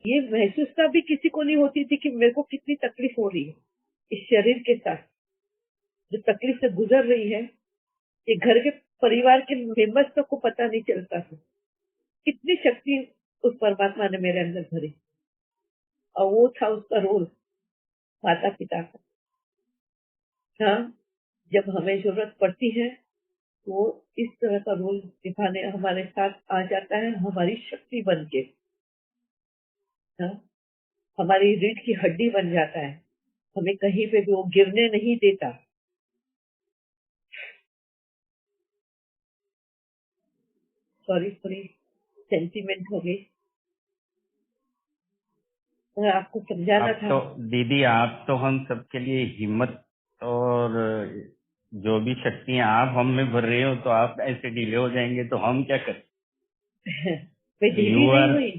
ये महसूसता भी किसी को नहीं होती थी कि मेरे को कितनी तकलीफ हो रही है इस शरीर के साथ, जो तकलीफ से गुजर रही है। ये घर के परिवार के मेंबर्स तक को पता नहीं चलता था कितनी शक्ति उस परमात्मा ने मेरे अंदर भरी। और वो था उसका रोल, माता पिता का। हाँ, जब हमें जरूरत पड़ती है तो वो इस तरह का रोल निभाने हमारे साथ आ जाता है, हमारी शक्ति बन के। हाँ, हमारी रीढ़ की हड्डी बन जाता है, हमें कहीं पे भी वो गिरने नहीं देता। सॉरी, थोड़ी सेंटीमेंट हो गई, आपको समझाना आप था। तो दीदी, आप तो हम सबके लिए हिम्मत और जो भी शक्तियां आप हम में भर रहे हो, तो आप ऐसे ढीले हो जाएंगे तो हम क्या करें। मैं ढीली यू नहीं आर हुई,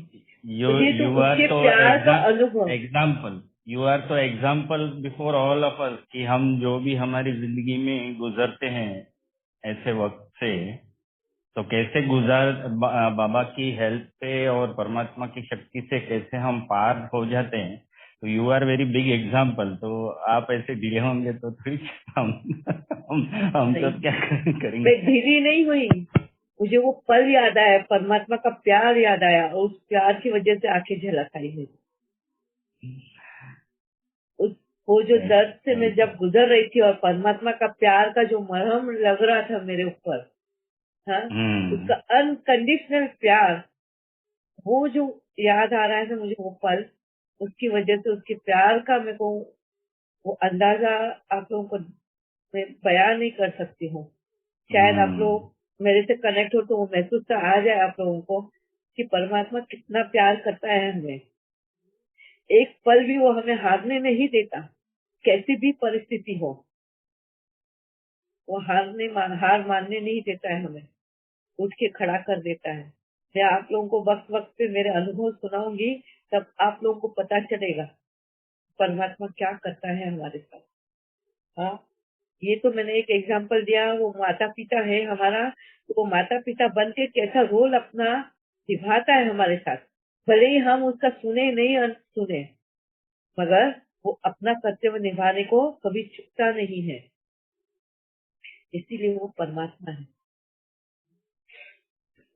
यू मुझे तो यू आर उसके तो प्यार का अनुभव। एग्जाम्पल, यू आर तो example before all of us, कि हम जो भी हमारी जिंदगी में गुजरते हैं ऐसे वक्त से, तो कैसे बाबा की हेल्प से और परमात्मा की शक्ति से कैसे हम पार हो जाते हैं। तो you are very big example. तो आप ऐसे ढीले होंगे तो फिर हम हम नहीं, सब क्या मैं करेंगे। ढीली नहीं हुई, मुझे वो पल याद आया, परमात्मा का प्यार याद आया, और उस प्यार की वजह से आंखें झलक आई मेरी। उस वो जो दर्द से मैं थैंक यू। जब गुजर रही थी, और परमात्मा का प्यार का जो मरहम लग रहा था मेरे ऊपर, हाँ, उसका अनकंडीशनल प्यार, वो जो याद आ रहा है ना मुझे, वो पल, उसकी वजह से उसके प्यार का मेरे को वो अंदाजा आप लोगों को मैं बयान नहीं कर सकती हूँ। शायद आप लोग मेरे से कनेक्ट हो तो वो महसूस तो आ जाए आप लोगों को कि परमात्मा कितना प्यार करता है हमें। एक पल भी वो हमें हारने नहीं देता, कैसी भी परिस्थिति हो, वो हार मानने नहीं देता है हमें, उठ के खड़ा कर देता है। मैं आप लोगों को वक्त वक्त पे मेरे अनुभव सुनाऊंगी, तब आप लोगों को पता चलेगा परमात्मा क्या करता है हमारे साथ। हाँ, ये तो मैंने एक एग्जांपल दिया, वो माता पिता है हमारा, तो वो माता पिता बन के कैसा रोल अपना निभाता है हमारे साथ। भले ही हम उसका सुने नहीं सुने, मगर वो अपना कर्तव्य निभाने को कभी चूकता नहीं है, इसीलिए वो परमात्मा है।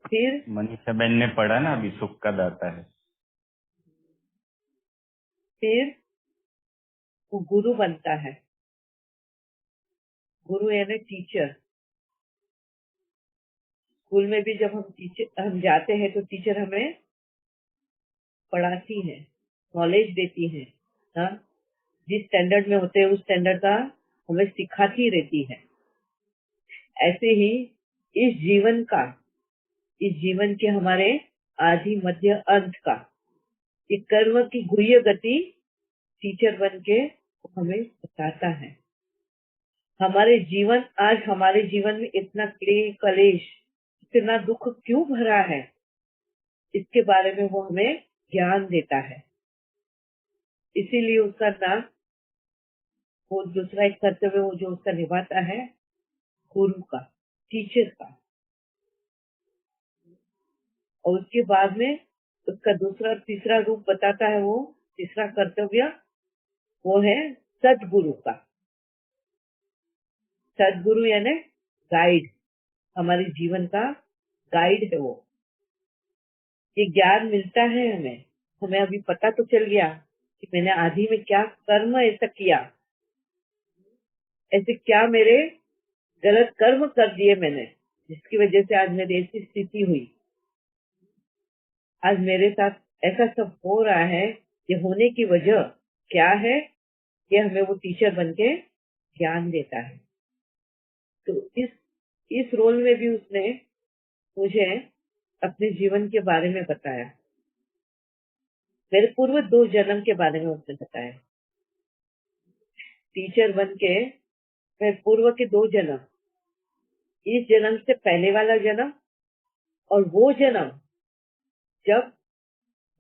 फिर मनीषा बहन ने पढ़ा ना अभी, सुख का दाता है। फिर वो गुरु बनता है। गुरु यानी टीचर। स्कूल में भी जब हम जाते हैं तो टीचर हमें पढ़ाती है, नॉलेज देती है। हाँ, जिस स्टैंडर्ड में होते हैं उस स्टैंडर्ड का हमें सिखाती रहती है। ऐसे ही इस जीवन का, इस जीवन के हमारे आदि मध्य अंत का, ये कर्म की गुह्य गति टीचर बन के हमें बताता है। हमारे जीवन में इतना कलेश, इतना दुख क्यों भरा है, इसके बारे में वो हमें ज्ञान देता है। इसीलिए उसका नाम, वो दूसरा एक कर्तव्य वो जो उसका निभाता है, गुरु का, टीचर का। और उसके बाद में उसका दूसरा तीसरा रूप बताता है, वो तीसरा कर्तव्य वो है सदगुरु का। सदगुरु यानी गाइड, हमारे जीवन का गाइड है वो। ये ज्ञान मिलता है हमें, हमें अभी पता तो चल गया कि मैंने आदि में क्या कर्म ऐसा किया, ऐसे क्या मेरे गलत कर्म कर दिए मैंने, जिसकी वजह से आज मेरी ऐसी स्थिति हुई, आज मेरे साथ ऐसा सब हो रहा है। ये होने की वजह क्या है, ये हमें वो टीचर बन के ज्ञान देता है। तो इस रोल में भी उसने मुझे अपने जीवन के बारे में बताया, मेरे पूर्व 2 जन्म के बारे में उसने बताया। टीचर बन के मैं पूर्व के 2 जन्म, इस जन्म से पहले वाला जन्म, और वो जन्म जब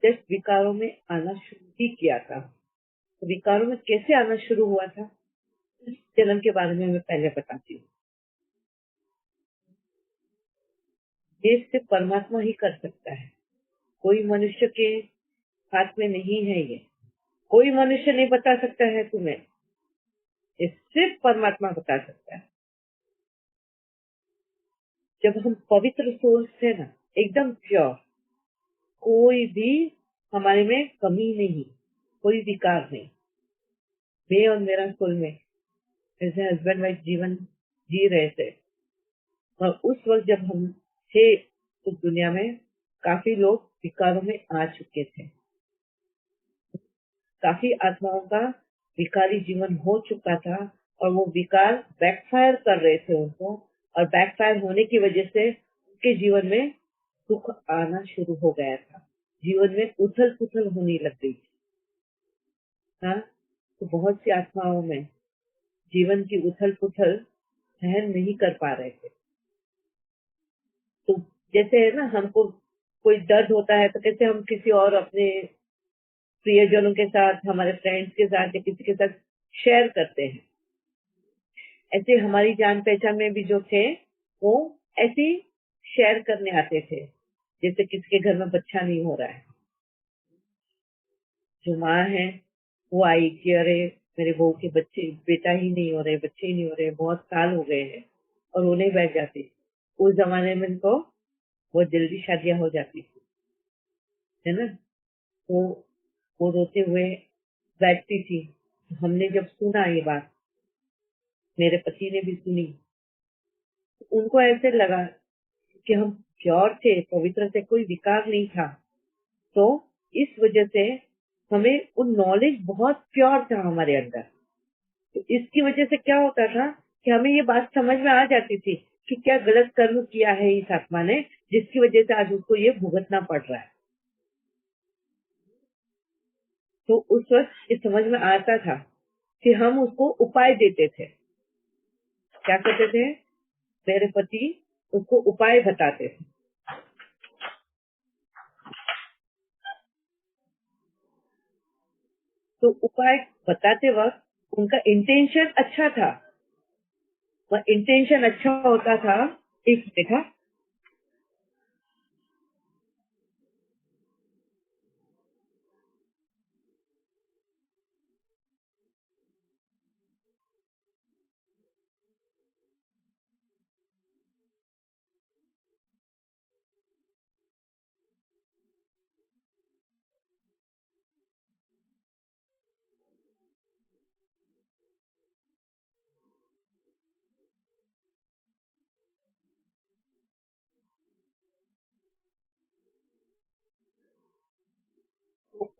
जस्ट विकारों में आना शुरू ही किया था। तो विकारों में कैसे आना शुरू हुआ था, इस जन्म के बारे में मैं पहले बताती हूँ। ये सिर्फ परमात्मा ही कर सकता है, कोई मनुष्य के हाथ में नहीं है। ये कोई मनुष्य नहीं बता सकता है तुम्हें, ये सिर्फ परमात्मा बता सकता है। जब हम पवित्र सोच से ना, एकदम प्योर, कोई भी हमारे में कमी नहीं, कोई विकार नहीं, मैं और मेरा सोल में जैसे हस्बैंड वाइफ जीवन जी रहे थे, और उस वक्त जब हम थे उस दुनिया में, काफी लोग विकारों में आ चुके थे। काफी आत्माओं का विकारी जीवन हो चुका था, और वो विकार बैकफायर कर रहे थे उनको, और बैकफायर होने की वजह से उनके जीवन में दुख आना शुरू हो गया था, जीवन में उथल पुथल होने लग गई थी। हाँ, तो बहुत सी आत्माओं में जीवन की उथल पुथल सहन नहीं कर पा रहे थे। तो जैसे है ना, हमको कोई दर्द होता है तो कैसे हम किसी और अपने प्रियजनों के साथ, हमारे फ्रेंड्स के साथ या किसी के साथ शेयर करते हैं, ऐसे हमारी जान पहचान में भी जो थे वो ऐसे शेयर करने आते थे। जैसे किसी के घर में बच्चा नहीं हो रहा है, जो माँ है वो आई कि अरे मेरे बहू के बेटा ही नहीं हो रहे, बच्चे ही नहीं हो रहे, बहुत साल हो गए हैं, और रोने बैठ जाती। उस जमाने में तो बहुत जल्दी शादियां हो जाती थी, है ना। तो वो रोते हुए बैठती थी। हमने जब सुना ये बात, मेरे पति ने भी सुनी, उनको ऐसे लगा कि हम प्योर थे, पवित्र थे, कोई विकार नहीं था। तो इस वजह से हमें वो नॉलेज बहुत प्योर था हमारे अंदर। तो इसकी वजह से क्या होता था कि हमें ये बात समझ में आ जाती थी कि क्या गलत कर्म किया है इस आत्मा ने, जिसकी वजह से आज उसको ये भुगतना पड़ रहा है। तो उस वक्त ये समझ में आता था कि हम उसको उपाय देते थे। क्या करते थे, मेरे पति उसको उपाय बताते थे। तो उपाय बताते वक्त उनका इंटेंशन अच्छा था, वह इंटेंशन अच्छा होता था। एक देखा,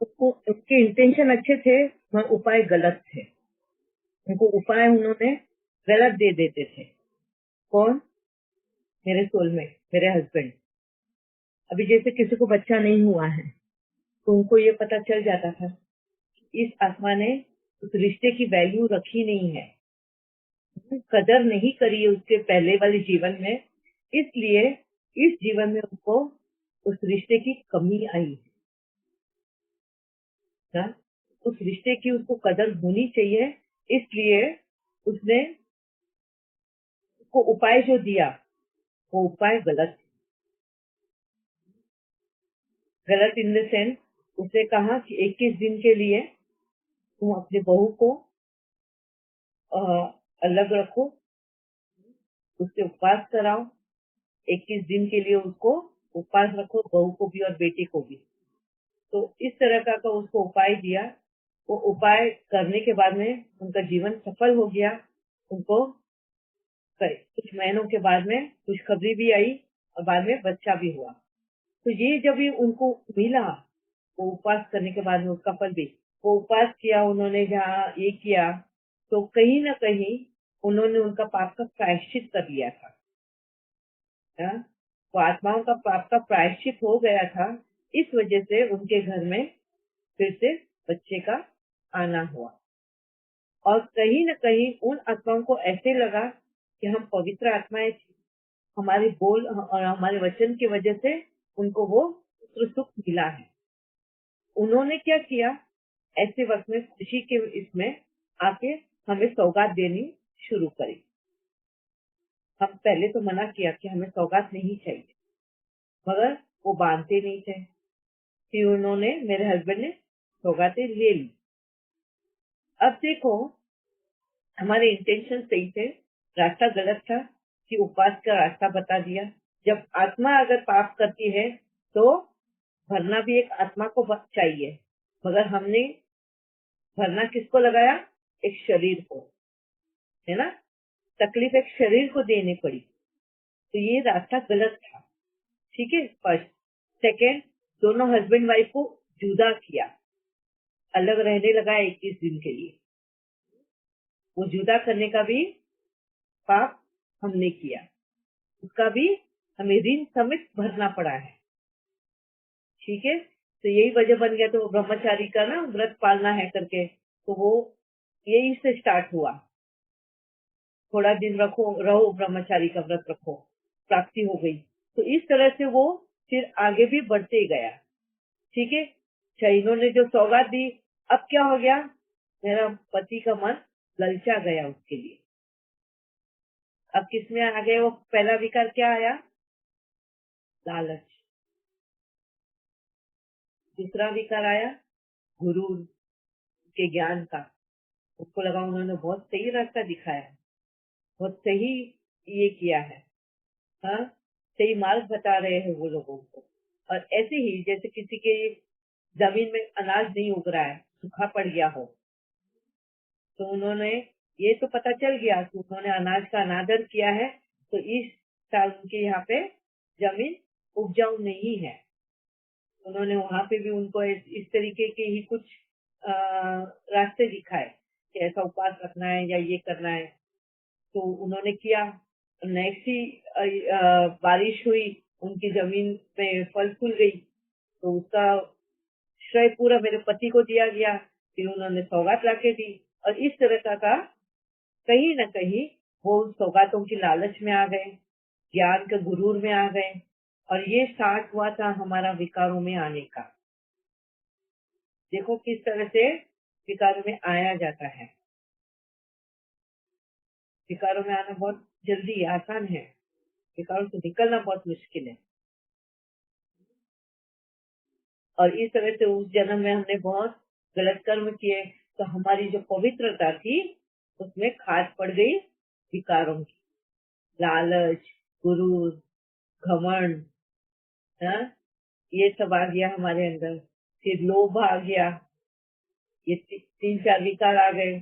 उसको उसके इंटेंशन अच्छे थे, मगर उपाय गलत थे। उनको उपाय उन्होंने गलत दे देते थे। कौन? मेरे सोल में मेरे हस्बैंड। अभी जैसे किसी को बच्चा नहीं हुआ है तो उनको ये पता चल जाता था इस आत्मा ने उस रिश्ते की वैल्यू रखी नहीं है, कदर नहीं करी है उसके पहले वाले जीवन में, इसलिए इस जीवन में उनको उस रिश्ते की कमी आई है। उस रिश्ते की उसको कदर होनी चाहिए, इसलिए उसने उसको उपाय जो दिया वो उपाय गलत। गलत इन द सेंस, उसे कहा कि 21 दिन के लिए तुम अपने बहू को अलग रखो, उससे उपवास कराओ, 21 दिन के लिए उसको उपवास रखो, बहू को भी और बेटे को भी। तो इस तरह का तो उसको उपाय दिया। वो उपाय करने के बाद में उनका जीवन सफल हो गया। उनको कुछ महीनों के बाद में खुशखबरी भी आई और बाद में बच्चा भी हुआ। तो ये जब ये उनको मिला, वो उपवास करने के बाद में उसका फल भी, वो उपवास किया उन्होंने जहाँ ये किया, तो कहीं ना कहीं उन्होंने उनका पाप का प्रायश्चित कर लिया था। वो आत्माओं का पाप का प्रायश्चित हो गया था, इस वजह से उनके घर में फिर से बच्चे का आना हुआ। और कहीं न कहीं उन आत्माओं को ऐसे लगा कि हम पवित्र आत्माएं थी, हमारे बोल और हमारे वचन की वजह से उनको वो सुख मिला है। उन्होंने क्या किया, ऐसे वक्त में खुशी के इसमें आके हमें सौगात देनी शुरू करी। हम पहले तो मना किया कि हमें सौगात नहीं चाहिए, मगर वो बांधते नहीं थे फिर उन्होंने, मेरे हस्बैंड ने सौगातें ले ली। अब देखो, हमारे इंटेंशन सही थे, रास्ता गलत था कि उपवास का रास्ता बता दिया। जब आत्मा अगर पाप करती है तो भरना भी एक आत्मा को चाहिए, मगर हमने भरना किसको लगाया? एक शरीर को, है ना? तकलीफ एक शरीर को देनी पड़ी, तो ये रास्ता गलत था। ठीक है, फर्स्ट। सेकेंड, दोनों हस्बैंड वाइफ को जुदा किया, अलग रहने लगा 21 दिन के लिए। वो जुदा करने का भी पाप हमने किया, उसका भी हमें ऋण समेत भरना पड़ा है। ठीक है, तो यही वजह बन गया। तो ब्रह्मचारी का ना व्रत पालना है करके, तो वो यही से स्टार्ट हुआ। थोड़ा दिन रहो ब्रह्मचारी का व्रत रखो, प्राप्ति हो गई। तो इस तरह से वो फिर आगे भी बढ़ते गया। ठीक है, अच्छा, इन्होंने जो सौगात दी, अब क्या हो गया? मेरा पति का मन ललचा गया उसके लिए। अब किसमें आ गए? वो पहला विकार क्या आया? लालच। दूसरा विकार आया गुरु के ज्ञान का। उसको लगा उन्होंने बहुत सही रास्ता दिखाया, बहुत सही ये किया है, हाँ, सही मार्ग बता रहे हैं वो लोगों को। और ऐसे ही जैसे किसी के जमीन में अनाज नहीं उग रहा है, सूखा पड़ गया हो, तो उन्होंने, ये तो पता चल गया कि उन्होंने अनाज का अनादर किया है, तो इस साल उनके यहाँ पे जमीन उपजाऊ नहीं है। उन्होंने वहां पे भी उनको इस तरीके के ही कुछ रास्ते दिखाए कि ऐसा उपवास रखना है या ये करना है। तो उन्होंने किया, नेक्स्ट ही बारिश हुई, उनकी जमीन पे फल फूल गई, तो उसका श्रेय पूरा मेरे पति को दिया गया। फिर उन्होंने सौगात लाके दी, और इस तरह का कहीं न कहीं वो सौगातों की लालच में आ गए, ज्ञान के गुरूर में आ गए, और ये स्टार्ट हुआ था हमारा विकारों में आने का। देखो किस तरह से विकारों में आया जाता है। विकारों में आना बहुत जल्दी आसान है, विकारों से निकलना बहुत मुश्किल है। और इस तरह से उस जन्म में हमने बहुत गलत कर्म किए, तो हमारी जो पवित्रता थी उसमें खाद पड़ गई विकारों की। लालच, गुरूर, घमंड, हाँ, ये सब आ गया हमारे अंदर। फिर लोभ आ गया, ये 3-4 विकार आ गए।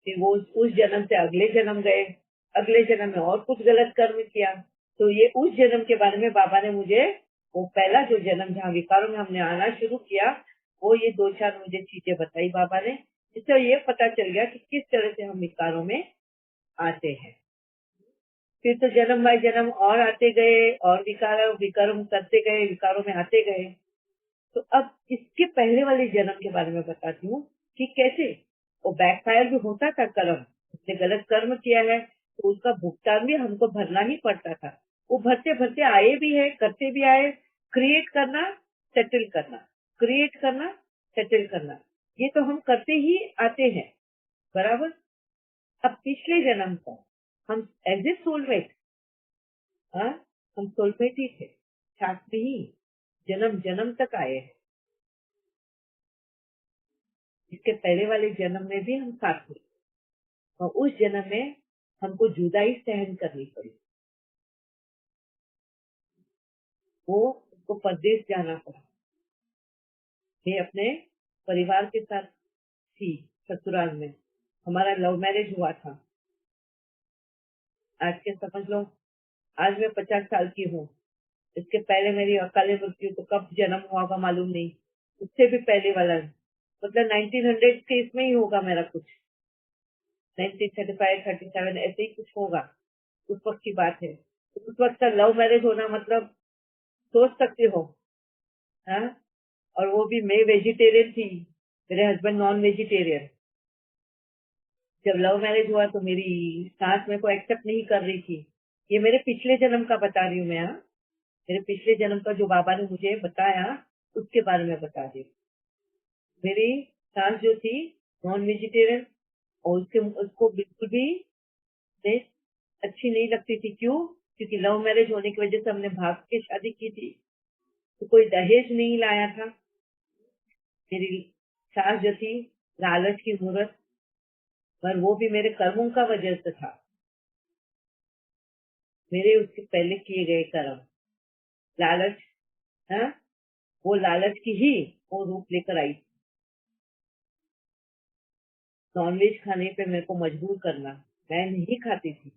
फिर वो उस जन्म से अगले जन्म गए, अगले जन्म में और कुछ गलत कर्म किया। तो ये उस जन्म के बारे में बाबा ने मुझे, वो पहला जो जन्म जहाँ विकारों में हमने आना शुरू किया, वो ये 2-4 मुझे चीजें बताई बाबा ने, जिससे ये पता चल गया कि किस तरह से हम विकारों में आते हैं। फिर तो जन्म बाय जन्म और आते गए, और विकारों करते गए, विकारों में आते गए। तो अब इसके पहले वाले जन्म के बारे में बताती हूँ कि कैसे वो बैकफायर भी होता था कर्म। उसने गलत कर्म किया है तो उसका भुगतान भी हमको भरना ही पड़ता था। वो भरते भरते आए भी है, करते भी आए। क्रिएट करना, सेटल करना, क्रिएट करना, सेटल करना, ये तो हम करते ही आते हैं, बराबर। अब पिछले जन्म का हम एज ए सोलमेट, हाँ, हम सोलमेट ही थे, साथ में ही जन्म जन्म तक आए हैं। इसके पहले वाले जन्म में भी हम साथ थे, और उस जन्म में हमको जुदाई सहन करनी पड़ी। वो उसको परदेश जाना पड़ा। मैं अपने परिवार के साथ थी ससुराल में, हमारा लव मैरिज हुआ था। आज के समझ लो, आज मैं 50 साल की हूँ। इसके पहले मेरी अकाले मृत्यु तो कब जन्म हुआ होगा मालूम नहीं, उससे भी पहले वाला, मतलब 1900 के इसमें ही होगा मेरा कुछ, 1935, 37 ऐसे ही कुछ होगा, उस वक्त की बात है। उस वक्त का लव मैरिज होना मतलब सोच सकते हो, हाँ। और वो भी मैं वेजिटेरियन थी, मेरे हस्बैंड नॉन वेजिटेरियन। जब लव मैरिज हुआ तो मेरी सास मेरे को एक्सेप्ट नहीं कर रही थी। ये मेरे पिछले जन्म का बता रही हूँ मैं, हाँ। मेरे पिछले जन्म का जो बाबा ने मुझे बताया उसके बारे में बता रही हूँ। मेरी सास जो थी नॉन वेजिटेरियन, और उसको बिल्कुल भी अच्छी नहीं लगती थी। क्यों? क्योंकि लव मैरिज होने की वजह से हमने भाग के शादी की थी, तो कोई दहेज नहीं लाया था, मेरी सास जो थी लालच की मूर्त, पर वो भी मेरे कर्मों का वजह से था, मेरे उसके पहले किए गए कर्म। लालच, हाँ, वो लालच की ही वो रूप लेकर आई। नॉनवेज खाने पे मेरे को मजबूर करना, मैं नहीं खाती थी।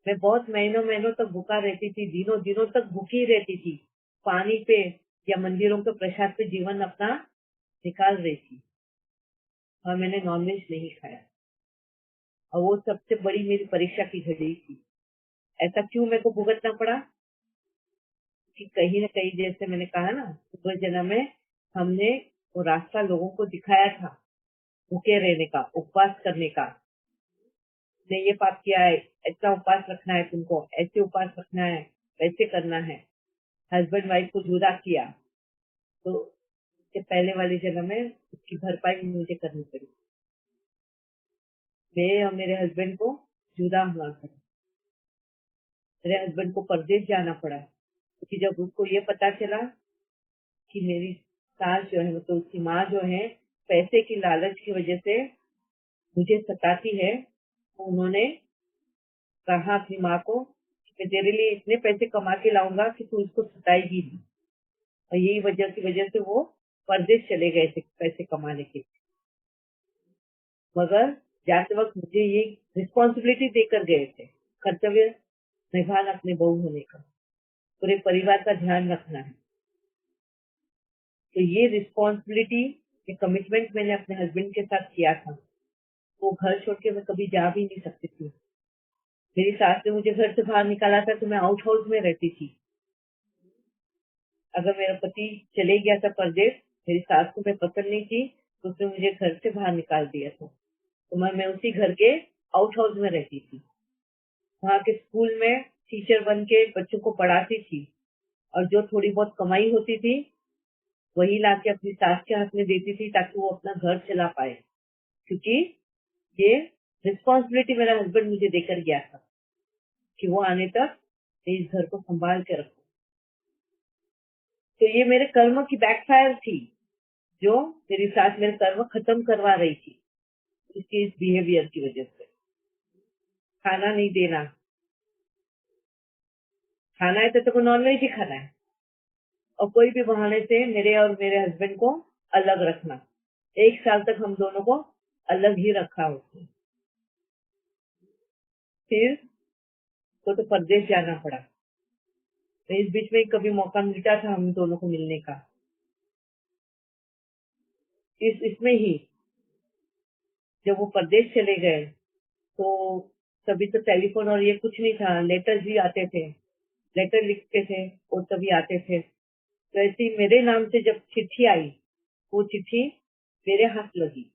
मैं बहुत महीनों महीनों तक भूखा रहती थी, दिनों दिनों तक भूखी रहती थी, पानी पे या मंदिरों के प्रसाद पे जीवन अपना निकाल रही थी, और मैंने नॉनवेज नहीं खाया। और वो सबसे बड़ी मेरी परीक्षा की घड़ी थी। ऐसा क्यों मेरे को भुगतना पड़ा? कि कहीं न कहीं, जैसे मैंने कहा ना, पूर्व जन्म में हमने वो रास्ता लोगों को दिखाया था, भूखे रहने का, उपवास करने का। ने ये पाप किया है, ऐसा उपवास रखना है तुमको, ऐसे उपवास रखना है, वैसे करना है। हस्बैंड वाइफ को जुदा किया, तो उसके पहले वाले जन्म में उसकी भरपाई मुझे करनी पड़ी। मैं और मेरे हस्बैंड को जुदा होना पड़ा, मेरे हस्बैंड को परदेश जाना पड़ा, क्योंकि जब उसको ये पता चला कि मेरी सास जो है, मतलब उसकी माँ जो है, पैसे की लालच की वजह से मुझे सताती है, तो उन्होंने कहा अपनी माँ को कि मैं तेरे लिए इतने पैसे कमा के लाऊंगा कि तू इसको सताएगी नहीं। और यही वजह की वजह से वो परदेश चले गए थे पैसे कमाने के लिए। मगर जाते वक्त मुझे ये रिस्पॉन्सिबिलिटी देकर गए थे, कर्तव्य निभाना अपने बहू होने का, पूरे परिवार का ध्यान रखना है। तो ये रिस्पॉन्सिबिलिटी, ये कमिटमेंट मैंने अपने हस्बैंड के साथ किया था। वो घर छोड़ के मैं कभी जा भी नहीं सकती थी। मेरी सास ने मुझे घर से बाहर निकाला था तो मैं आउट हाउस में रहती थी। अगर मेरा पति चले गया था परदेश, मेरी सास को मैं पसंद नहीं थी, तो उसने मुझे घर से बाहर निकाल दिया था। तो मैं उसी घर के आउट हाउस में रहती थी। वहाँ के स्कूल में टीचर बन के बच्चों को पढ़ाती थी, और जो थोड़ी बहुत कमाई होती थी वही लाके अपनी सास के हाथ में देती थी, ताकि वो अपना घर चला पाए। क्योंकि ये रिस्पॉन्सिबिलिटी मेरा हस्बैंड मुझे देकर गया था कि वो आने तक इस घर को संभाल के रखो। तो ये मेरे कर्म की बैकफायर थी, जो मेरी सास मेरे कर्म खत्म करवा रही थी, इसकी इस बिहेवियर की वजह से। खाना नहीं देना, खाना है तो तेको नॉनवेज ही खाना है, और कोई भी बहाने से मेरे और मेरे हस्बैंड को अलग रखना। 1 साल तक हम दोनों को अलग ही रखा उसने। फिर तो परदेश जाना पड़ा। तो इस बीच में कभी मौका मिलता था हम दोनों को मिलने का। इसमें ही जब वो परदेश चले गए, तो तभी तो टेलीफोन और ये कुछ नहीं था, लेटर्स भी आते थे, लेटर लिखते थे और तभी आते थे। तो ऐसे ही मेरे नाम से जब चिट्ठी आई, वो चिट्ठी मेरे हाथ लगी।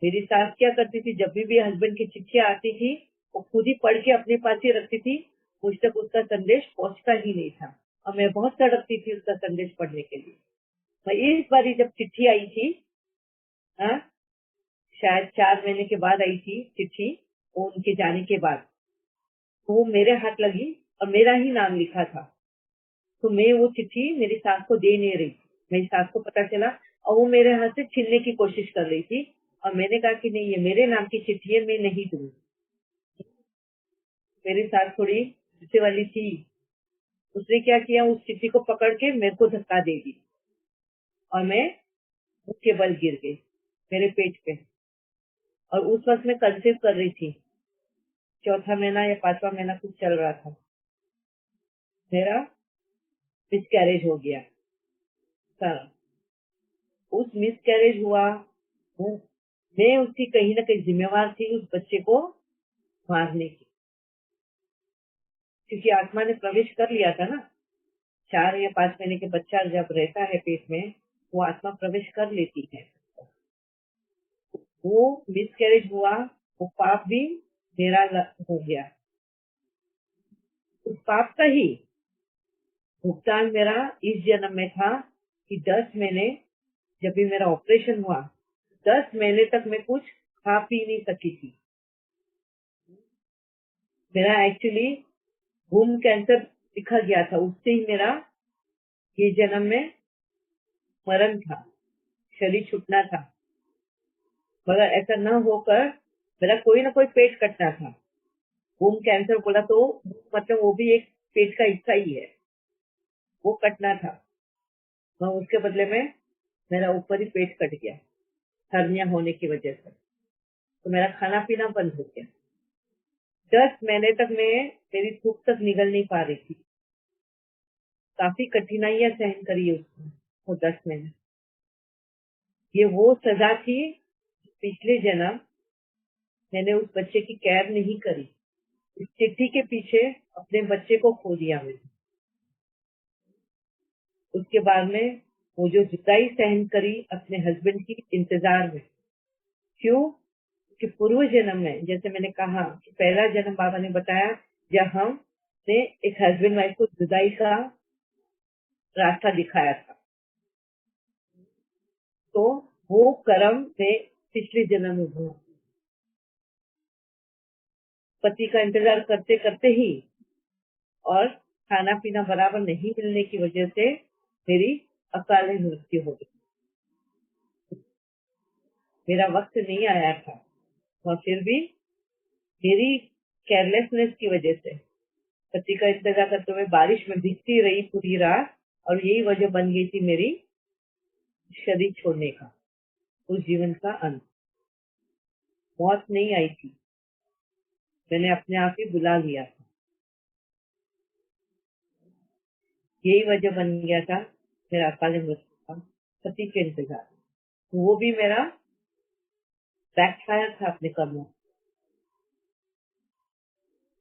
मेरी सास क्या करती थी, जब भी हस्बैंड की चिट्ठी आती थी, वो खुद ही पढ़ के अपने पास ही रखती थी, मुझ तक उसका संदेश पहुंचता ही नहीं था, और मैं बहुत तड़पती थी उसका संदेश पढ़ने के लिए। मैं इस बारी जब चिट्ठी आई थी, हाँ, शायद 4 महीने के बाद आई थी चिट्ठी, वो उनके जाने के बाद, तो वो मेरे हाथ लगी और मेरा ही नाम लिखा था। तो मैं वो चिट्ठी मेरी सास को दे नहीं रही थी। मेरी सास को पता चला और वो मेरे हाथ से छीनने की कोशिश कर रही थी, और मैंने कहा कि नहीं, ये मेरे नाम की चिट्ठी है, मैं नहीं दूंगी। मेरी सास थोड़ी गुस्से वाली थी, उसने क्या किया, उस चिट्ठी को पकड़ के मेरे को धक्का दे दी, और मैं मुंह के बल गिर गई मेरे पेट पे। और उस वक्त मैं कंसीव कर रही थी, 4था महीना या 5वां महीना कुछ चल रहा था। मेरा मिसकैरेज हो गया सारा। उस मिसकैरेज हुआ, मैं उसकी कहीं न कहीं जिम्मेवार थी, उस बच्चे को मारने की, क्योंकि आत्मा ने प्रवेश कर लिया था ना। 4 या 5 महीने के बच्चा जब रहता है पेट में, वो आत्मा प्रवेश कर लेती है। वो मिसकैरेज हुआ, वो पाप भी मेरा हो गया। उस पाप का ही भुगतान मेरा इस जन्म में था कि 10 महीने, जब भी मेरा ऑपरेशन हुआ, 10 महीने तक मैं कुछ खा पी नहीं सकी थी। मेरा एक्चुअली वूम कैंसर दिखा गया था, उससे ही मेरा ये जन्म में मरण था। शरीर छूटना था, मगर ऐसा न होकर मेरा कोई ना कोई पेट कटना था। वूम कैंसर बोला तो मतलब वो भी एक पेट का हिस्सा ही है, वो कटना था। तो उसके बदले में मेरा ऊपर ही पेट कट गया हर्निया होने की वजह से। तो मेरा खाना पीना बंद हो गया। 10 महीने तक मेरी भूख तक निगल नहीं पा रही थी। काफी कठिनाइयां सहन करी है उसने वो 10 महीने। ये वो सजा थी, पिछले जन्म मैंने उस बच्चे की केयर नहीं करी। इस चिट्ठी के पीछे अपने बच्चे को खो दिया मैंने। उसके बाद में वो जो जुदाई सहन करी अपने हस्बैंड की इंतजार में। क्यों? कि पूर्व जन्म में, जैसे मैंने कहा कि पहला जन्म बाबा ने बताया जब हमने एक हस्बैंड वाइफ को जुदाई का रास्ता दिखाया था, तो वो कर्म में पिछले जन्म में हुआ। पति का इंतजार करते करते ही और खाना पीना बराबर नहीं मिलने की वजह से मेरी अकाले मृत्यु हो गई। मेरा वक्त नहीं आया था और फिर भी मेरी केयरलेसनेस की वजह से पति का इंतजार करते हुए बारिश में भीगती रही पूरी रात, और यही वजह बन गई थी मेरी शरीर छोड़ने का, उस जीवन का अंत। मौत नहीं आई थी, मैंने अपने आप ही बुला लिया था। यही वजह बन गया था मेरा अकाले मृत्यु का, पति के इंतजार। वो भी मेरा बैकफायर था अपने कर्मों।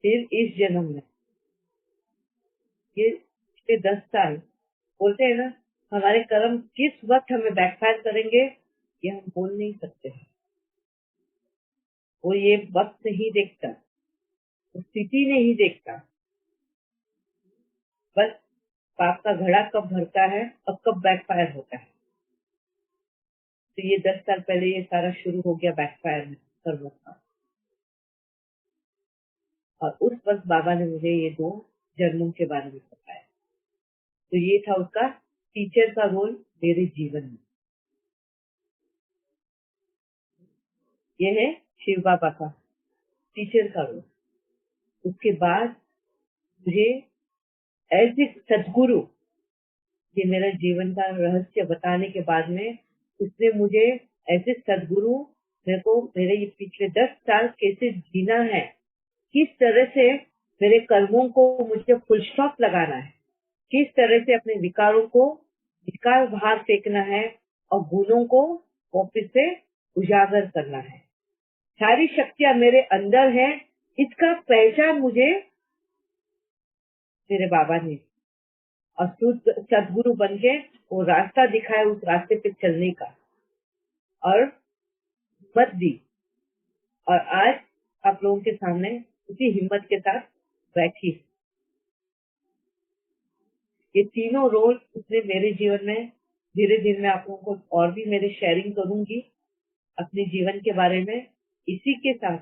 फिर इस जन्म में ये पिछले 10 साल, बोलते हैं ना हमारे कर्म किस वक्त हमें बैकफायर करेंगे ये हम बोल नहीं सकते हैं। वो ये वक्त नहीं देखता, स्थिति नहीं देखता, बस पाप का घड़ा कब भरता है और कब बैकफायर होता है। तो ये 10 साल पहले ये सारा शुरू हो गया बैकफायर में कर्मों का। और उस वक्त बाबा ने मुझे ये 2 जन्मों के बारे में बताया। तो ये था उसका टीचर का रोल मेरे जीवन में। ये है शिव बाबा का टीचर का रोल। उसके बाद मुझे एज ए सदगुरु, ये मेरा जीवन का रहस्य बताने के बाद में उसने मुझे एज ए सदगुरु मेरे को मेरे ये पिछले 10 साल कैसे जीना है, किस तरह से मेरे कर्मों को मुझे फुल स्टॉप लगाना है, किस तरह से अपने विकारों को विकार बाहर फेंकना है और गुणों को वापस से उजागर करना है। सारी शक्तियां मेरे अंदर है, इसका पहचान मुझे मेरे बाबा ने और सदगुरु बन के वो रास्ता दिखाया, उस रास्ते पे चलने का और हिम्मत दी। और आज आप लोगों के सामने उसी हिम्मत के साथ बैठी। ये तीनों रोल उसने मेरे जीवन में धीरे धीरे मैं आप लोगों को और भी मेरे शेयरिंग करूंगी अपने जीवन के बारे में। इसी के साथ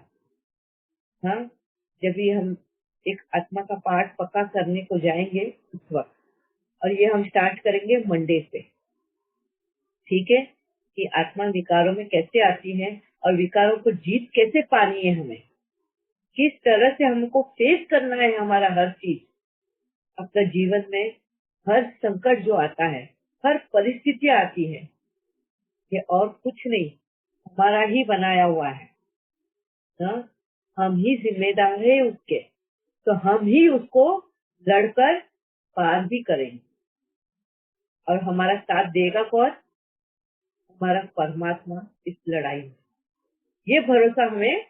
हाँ, जब भी हम एक आत्मा का पाठ पक्का करने को जाएंगे उस वक्त, और ये हम स्टार्ट करेंगे मंडे से, ठीक है, कि आत्मा विकारों में कैसे आती है और विकारों को जीत कैसे पानी है, हमें किस तरह से हमको फेस करना है हमारा हर चीज अपना जीवन में। हर संकट जो आता है, हर परिस्थिति आती है, ये और कुछ नहीं हमारा ही बनाया हुआ है ना? हम ही जिम्मेदार है उसके, तो हम ही उसको लड़कर पार भी करेंगे। और हमारा साथ देगा कौन? हमारा परमात्मा इस लड़ाई में। ये भरोसा हमें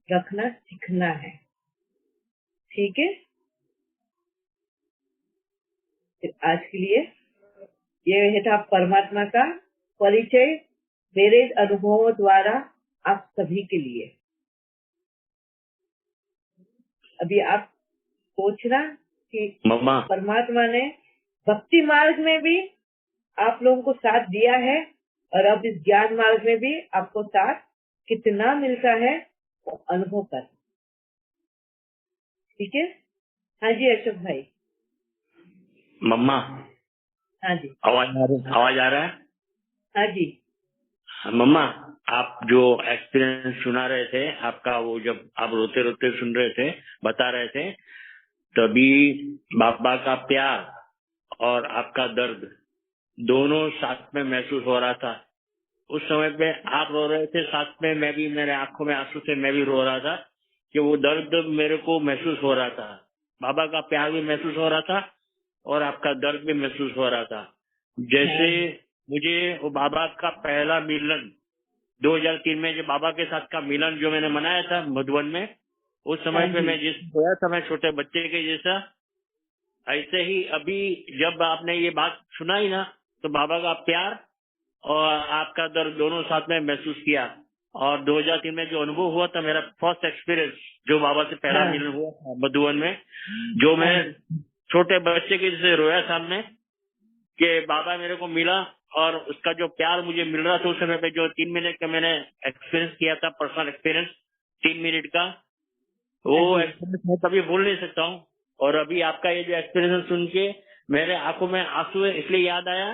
रखना सीखना है, ठीक है। फिर आज के लिए ये था परमात्मा का परिचय मेरे अनुभवों द्वारा आप सभी के लिए। अभी आप सोचना कि परमात्मा ने भक्ति मार्ग में भी आप लोगों को साथ दिया है और अब इस ज्ञान मार्ग में भी आपको साथ कितना मिलता है वो अनुभव कर, ठीक है। हाँ जी अशोक भाई। मम्मा हाँ जी आवाज आ रहा है? हाँ जी। मम्मा, आप जो एक्सपीरियंस सुना रहे थे आपका, वो जब आप रोते रोते सुन रहे थे, बता रहे थे, तभी बाबा का प्यार और आपका दर्द दोनों साथ में महसूस हो रहा था। उस समय पे आप रो रहे थे, साथ में मैं भी, मेरे आंखों में आंसू से मैं भी रो रहा था कि वो दर्द मेरे को महसूस हो रहा था। बाबा का प्यार भी महसूस हो रहा था और आपका दर्द भी महसूस हो रहा था। जैसे मुझे वो बाबा का पहला मिलन 2003 में, जो बाबा के साथ का मिलन जो मैंने मनाया था मधुबन में, उस समय पे मैं जिस रोया था, मैं छोटे बच्चे के जैसा, ऐसे ही अभी जब आपने ये बात सुनाई ना, तो बाबा का प्यार और आपका दर्द दोनों साथ में महसूस किया। और 2003 में जो अनुभव हुआ था, मेरा फर्स्ट एक्सपीरियंस, जो बाबा से पहला मिलन हुआ था मधुबन में, जो मैं छोटे बच्चे के जैसे रोया सामने कि बाबा मेरे को मिला और उसका जो प्यार मुझे मिल रहा था उस समय पे, जो 3 मिनट का मैंने एक्सपीरियंस किया था, पर्सनल एक्सपीरियंस 3 मिनट का, वो एक्सपीरियंस मैं कभी भूल नहीं सकता हूँ। और अभी आपका ये जो एक्सपीरियंस सुन के मेरे आंखों में आंसू इसलिए याद आया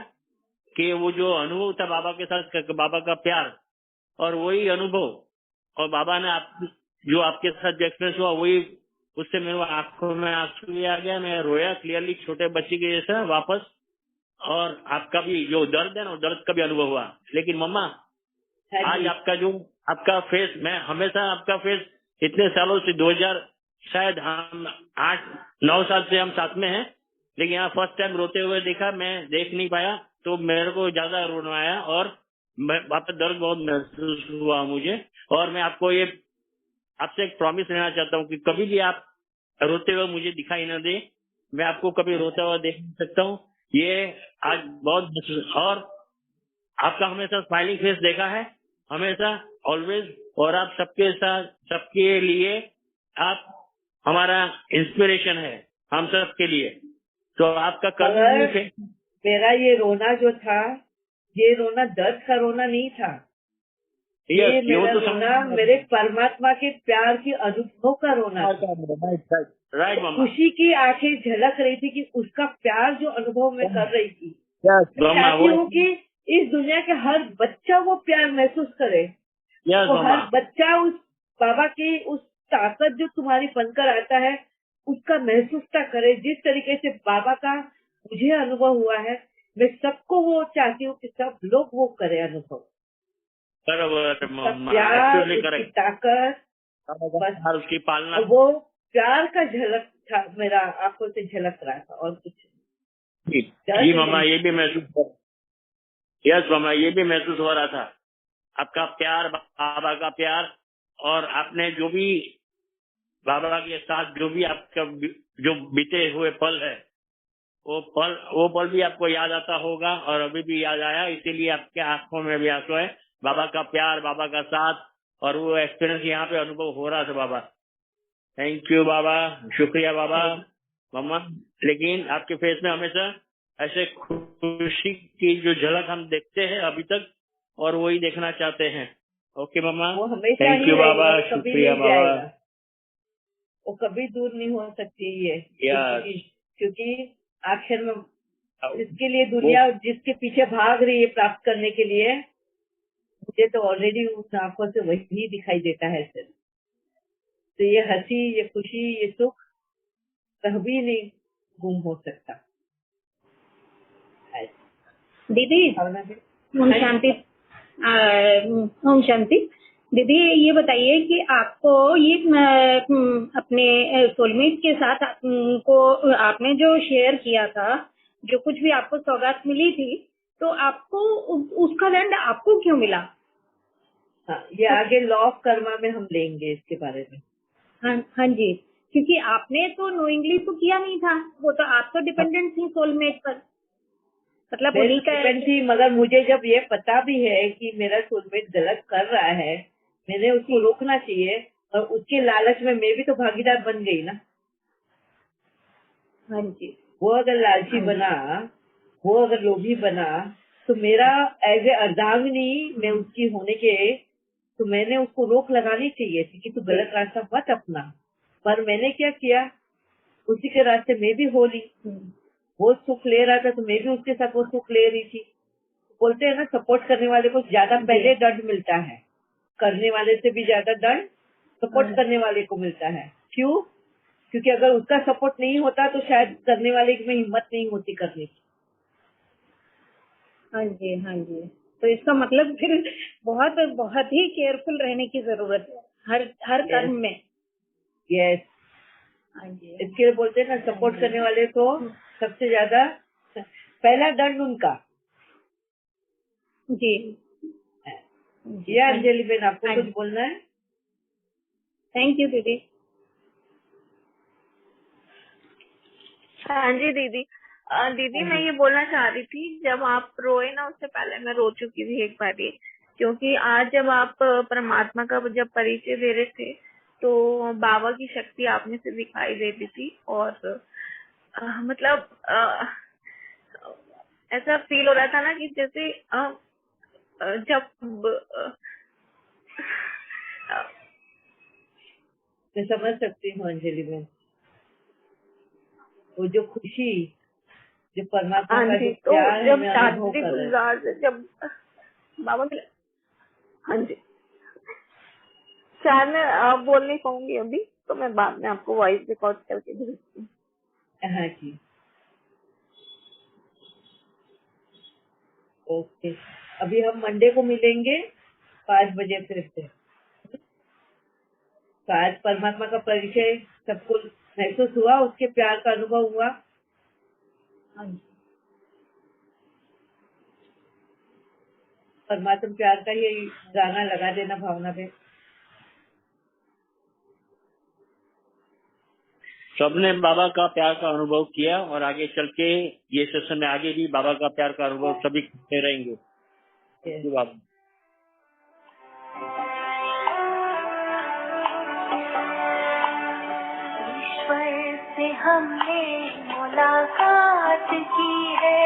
कि वो जो अनुभव था बाबा के साथ, बाबा का प्यार और वही अनुभव, और बाबा ने आप जो आपके साथ जो एक्सपीरियंस हुआ वही, उससे मेरे आंखों में आंसू भी आ गया, मैं रोया क्लियरली छोटे बच्चे के जैसा वापस। और आपका भी जो दर्द है ना, दर्द का भी अनुभव हुआ। लेकिन मम्मा, आज आपका जो आपका फेस, मैं हमेशा आपका फेस इतने सालों से 2000 शायद हम 8-9 साल से हम साथ में हैं, लेकिन यहाँ फर्स्ट टाइम रोते हुए देखा, मैं देख नहीं पाया, तो मेरे को ज्यादा रोना आया और वहाँ पे दर्द बहुत महसूस हुआ मुझे। और मैं आपको ये आपसे एक प्रॉमिस लेना चाहता हूँ कि कभी भी आप रोते हुए मुझे दिखाई न दे, मैं आपको कभी रोता हुआ देख नहीं सकता हूँ। ये आज बहुत, और आपका हमेशा स्माइलिंग फेस देखा है, हमेशा, ऑलवेज। और आप सबके साथ, सबके लिए आप हमारा इंस्पिरेशन है, हम सबके लिए। तो आपका कभी भी मेरा ये रोना जो था, ये रोना दर्द का रोना नहीं था, ये मेरा रोना मेरे परमात्मा के प्यार की अनुभव का रोना था। राइट मामा। खुशी की आंखें झलक रही थी कि उसका प्यार जो अनुभव मैं कर रही थी। मैं चाहती हूँ कि इस दुनिया के हर बच्चा वो प्यार महसूस करे, तो हर बच्चा उस बाबा की उस ताकत जो तुम्हारी बनकर आता है उसका महसूस करे। जिस तरीके से बाबा का मुझे अनुभव हुआ है, मैं सबको वो चाहती हूँ कि सब लोग वो करे अनुभव। प्यार, उसकी ताकत, बस उसकी पालना, वो प्यार का झलक था, मेरा आंखों से झलक रहा था और कुछ जी मामा, ये भी महसूस, यस मामा, ये भी महसूस हो रहा था आपका प्यार, बाबा का प्यार। और आपने जो भी बाबा के साथ जो भी आपका जो बीते हुए पल है, वो पल भी आपको याद आता होगा और अभी भी याद आया, इसीलिए आपके आंखों में भी आंसू है। बाबा का प्यार, बाबा का साथ और वो एक्सपीरियंस यहाँ पे अनुभव हो रहा था बाबा। थैंक यू बाबा, शुक्रिया बाबा। मम्मा, लेकिन आपके फेस में हमेशा ऐसे खुशी की जो झलक हम देखते हैं अभी तक, और वही देखना चाहते हैं। ओके मम्मा, थैंक यू बाबा, शुक्रिया बाबा। वो कभी दूर नहीं हो सकती ये, क्योंकि आखिर में इसके लिए दुनिया जिसके पीछे भाग रही है प्राप्त करने के लिए, मुझे तो ऑलरेडी उस आंखों से वही दिखाई देता है सिर्फ। तो ये हंसी, ये खुशी, ये सुख कभी नहीं गुम हो सकता। दीदी ओम शांति, ओम शांति। दीदी ये बताइए कि आपको ये अपने सोलमेट के साथ को आपने जो शेयर किया था, जो कुछ भी आपको सौगात मिली थी, तो आपको उसका दंड आपको क्यों मिला? हाँ, ये आगे लॉ ऑफ कर्मा में हम लेंगे इसके बारे में। हाँ जी, क्योंकि आपने तो नोइंगली तो किया नहीं था, वो तो आप तो डिपेंडेंट थी सोलमेट पर, मतलब उन्हीं का थी। मगर मुझे जब ये पता भी है कि मेरा सोलमेट गलत कर रहा है, मैंने उसको रोकना चाहिए, और उसके लालच में मैं भी तो भागीदार बन गई ना। हाँ जी। वो अगर लालची बना, वो अगर लोभी बना, तो मेरा एज ए अर्धांगिनी मैं उसकी होने के, तो मैंने उसको रोक लगानी चाहिए थी कि तू गलत रास्ता मत अपना। पर मैंने क्या किया, उसी के रास्ते में भी हो ली। वो सुख ले रहा था तो मैं भी उसके साथ वो सुख ले रही थी। बोलते हैं ना, सपोर्ट करने वाले को ज्यादा पहले दंड मिलता है, करने वाले से भी ज्यादा दंड सपोर्ट करने वाले को मिलता है। क्यों? क्योंकि अगर उसका सपोर्ट नहीं होता तो शायद करने वाले में हिम्मत नहीं होती करने की। हाँ जी, हाँ जी। तो इसका मतलब फिर बहुत बहुत ही केयरफुल रहने की जरूरत है हर कर्म में। यस, हाँ जी। इसके लिए बोलते हैं ना, सपोर्ट करने वाले को सबसे ज्यादा पहला दंड उनका। जी। ये अंजलि बेन, आपको कुछ बोलना है? थैंक यू दीदी। हाँ जी दीदी। दीदी मैं ये बोलना चाह रही थी, जब आप रोए ना, उससे पहले मैं रो चुकी थी एक बार ये, क्योंकि आज जब आप परमात्मा का जब परिचय दे रहे थे तो बाबा की शक्ति आप में से दिखाई दे रही थी, और मतलब ऐसा फील हो रहा था ना कि जैसे जब मैं समझ सकती हूँ अंजलि बेन, वो जो खुशी, जो परमात्मा का जो प्यार है, मैं अनुभव कर रही हूँ। जब बाबा मिले। हाँ जी, शायद मैं बोल नहीं पाऊंगी अभी, तो मैं बाद में आपको वॉइस रिकॉर्ड करके भेजती हूँ। हाँ जी, ओके। अभी हम मंडे को मिलेंगे 5 बजे फिर से। तो आज परमात्मा का परिचय सबको महसूस हुआ, उसके प्यार का अनुभव हुआ। हाँ जी। परमात्मा प्यार का ये गाना लगा देना भावना पे। सबने बाबा का प्यार का अनुभव किया, और आगे चल के ये सेशन में आगे भी बाबा का प्यार का अनुभव सभी करते रहेंगे। बाबा ईश्वर से हमने मुलाकात की है,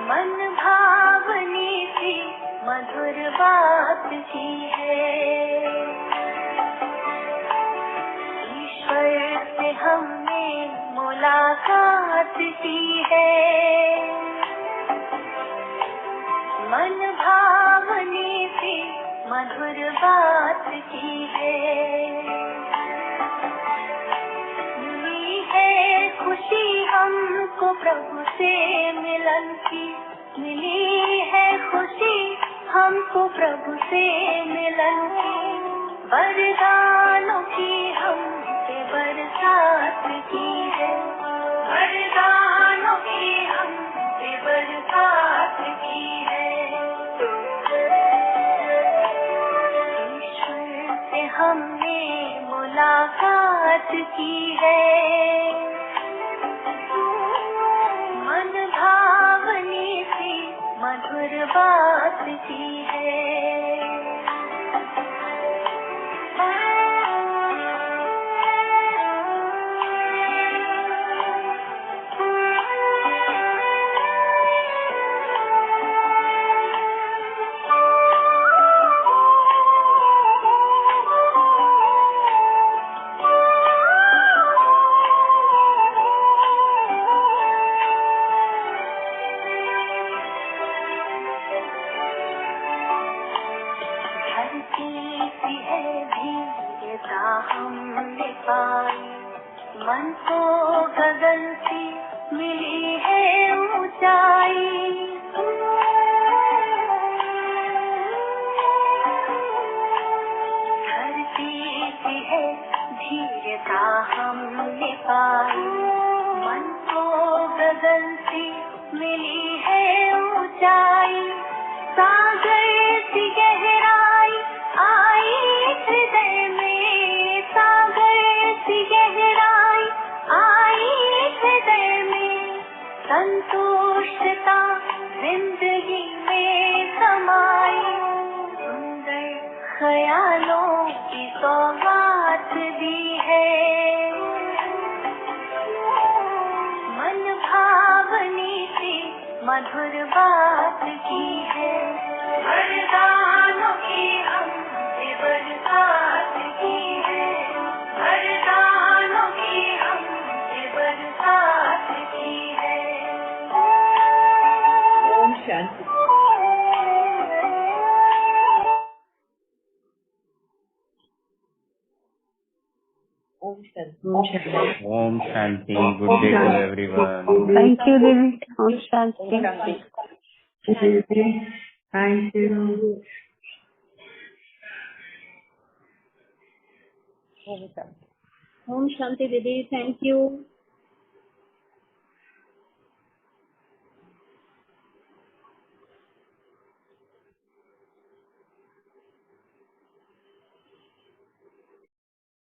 मन भावनी थी, मधुर बात की है। ईश्वर से हमने मुलाकात की है, मन भावनी थी, मधुर बात की है। मिली है खुशी हमको प्रभु से मिलन की, मिली है खुशी हमको प्रभु से मिलन की। वरदानों की हम पे बरसात की है, वरदानों की हम पे बरसात की है। ईश्वर से हमने मुलाकात की है, मन भावनी सी मधुर बात की है। हमने पाई, मन को गगन सी मिली है ऊंचाई। धरती सी है धीरता हमने पाई, मन को गगन सी मिली है ऊंचाई। सागर सी गहराई आई हृदय में, सागर सी गहराई आई हृदय में। संतोषता जिंदगी में समाई, सुंदर ख्यालों की सौगात दी है। मन भावनी सी मधुर बात की है, वरदानों की हमसे बरसात की है, वरदानों की हमसे बरसात की है। शांति। Om Shanti. Good day to everyone. Thank you दीदी। ओम शांति। Thank you. ओम शांति दीदी, थैंक यू।